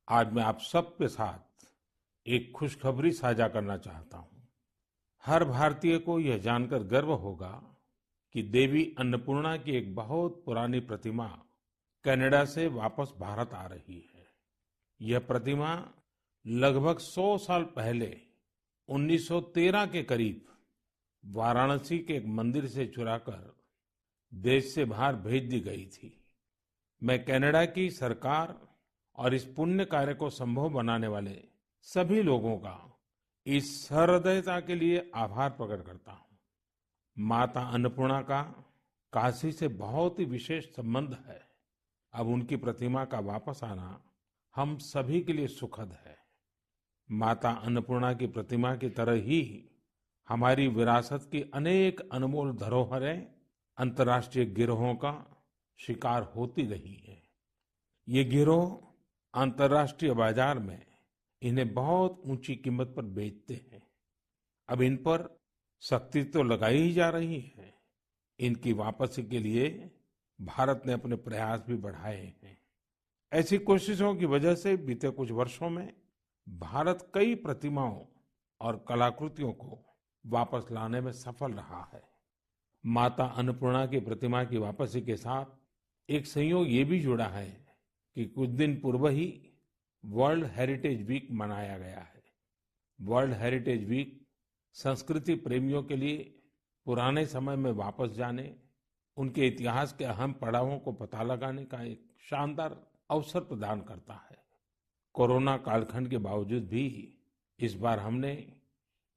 आज मैं आप सबके साथ एक खुशखबरी साझा करना चाहता हूँ। हर भारतीय को यह जानकर गर्व होगा कि देवी अन्नपूर्णा की एक बहुत पुरानी प्रतिमा कनाडा से वापस भारत आ रही है। यह प्रतिमा लगभग 100 साल पहले 1913 के करीब वाराणसी के एक मंदिर से चुराकर देश से बाहर भेज दी गई थी। मैं कनाडा की सरकार और इस पुण्य कार्य को संभव बनाने वाले सभी लोगों का इस सहृदयता के लिए आभार प्रकट करता हूँ। माता अन्नपूर्णा का काशी से बहुत ही विशेष संबंध है। अब उनकी प्रतिमा का वापस आना हम सभी के लिए सुखद है। माता अन्नपूर्णा की प्रतिमा की तरह ही हमारी विरासत की अनेक अनमोल धरोहरें अंतर्राष्ट्रीय गिरोहों का शिकार होती रही हैं। ये गिरोह अंतर्राष्ट्रीय बाजार में इन्हें बहुत ऊंची कीमत पर बेचते हैं। अब इन पर सख्ती तो लगाई ही जा रही है। इनकी वापसी के लिए भारत ने अपने प्रयास भी बढ़ाए हैं। ऐसी कोशिशों की वजह से बीते कुछ वर्षों में भारत कई प्रतिमाओं और कलाकृतियों को वापस लाने में सफल रहा है। माता अन्नपूर्णा की प्रतिमा की वापसी के साथ एक संयोग ये भी जुड़ा है कि कुछ दिन पूर्व ही वर्ल्ड हेरिटेज वीक मनाया गया है। वर्ल्ड हेरिटेज वीक संस्कृति प्रेमियों के लिए पुराने समय में वापस जाने, उनके इतिहास के अहम पड़ावों को पता लगाने का एक शानदार अवसर प्रदान करता है। कोरोना कालखंड के बावजूद भी इस बार हमने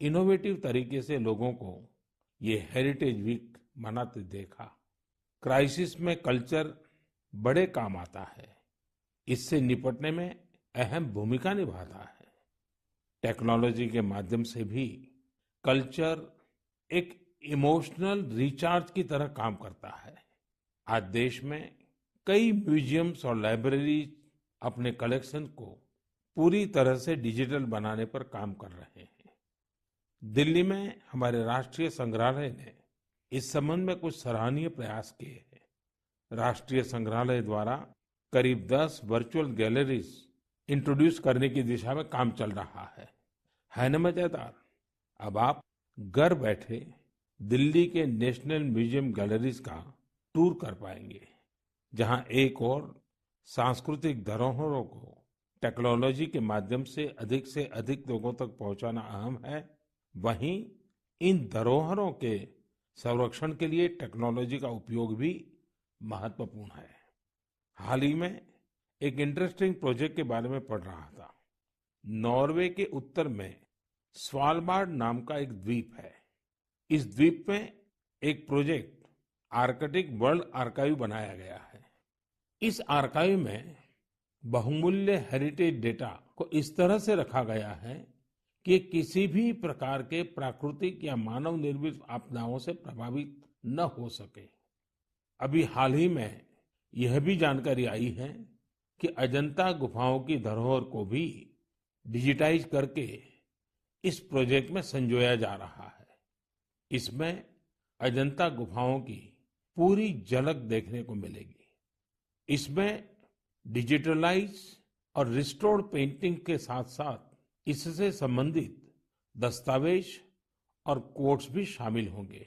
इनोवेटिव तरीके से लोगों को ये हेरिटेज वीक मनाते देखा। क्राइसिस में कल्चर बड़े काम आता है। इससे निपटने में अहम भूमिका निभाता है। टेक्नोलॉजी के माध्यम से भी कल्चर एक इमोशनल रिचार्ज की तरह काम करता है। आज देश में कई म्यूजियम्स और लाइब्रेरीज अपने कलेक्शन को पूरी तरह से डिजिटल बनाने पर काम कर रहे हैं। दिल्ली में हमारे राष्ट्रीय संग्रहालय ने इस संबंध में कुछ सराहनीय प्रयास किए हैं। राष्ट्रीय संग्रहालय द्वारा करीब 10 वर्चुअल गैलरीज इंट्रोड्यूस करने की दिशा में काम चल रहा है ना मजेदार? अब आप घर बैठे दिल्ली के नेशनल म्यूजियम गैलरीज का टूर कर पाएंगे, जहां एक और सांस्कृतिक धरोहरों को टेक्नोलॉजी के माध्यम से अधिक लोगों तक पहुंचाना अहम है। वहीं इन धरोहरों के संरक्षण के लिए टेक्नोलॉजी का उपयोग भी महत्वपूर्ण है। हाल ही में एक इंटरेस्टिंग प्रोजेक्ट के बारे में पढ़ रहा था। नॉर्वे के उत्तर में स्वालबार्ड नाम का एक द्वीप है। इस द्वीप में एक प्रोजेक्ट आर्कटिक वर्ल्ड आर्काइव बनाया गया है। इस आर्काइव में बहुमूल्य हेरिटेज डेटा को इस तरह से रखा गया है कि किसी भी प्रकार के प्राकृतिक या मानव निर्मित आपदाओं से प्रभावित न हो सके। अभी हाल ही में यह भी जानकारी आई है कि अजंता गुफाओं की धरोहर को भी डिजिटाइज करके इस प्रोजेक्ट में संजोया जा रहा है। इसमें अजंता गुफाओं की पूरी झलक देखने को मिलेगी। इसमें डिजिटलाइज और रिस्टोर्ड पेंटिंग के साथ साथ इससे संबंधित दस्तावेज और कोट्स भी शामिल होंगे।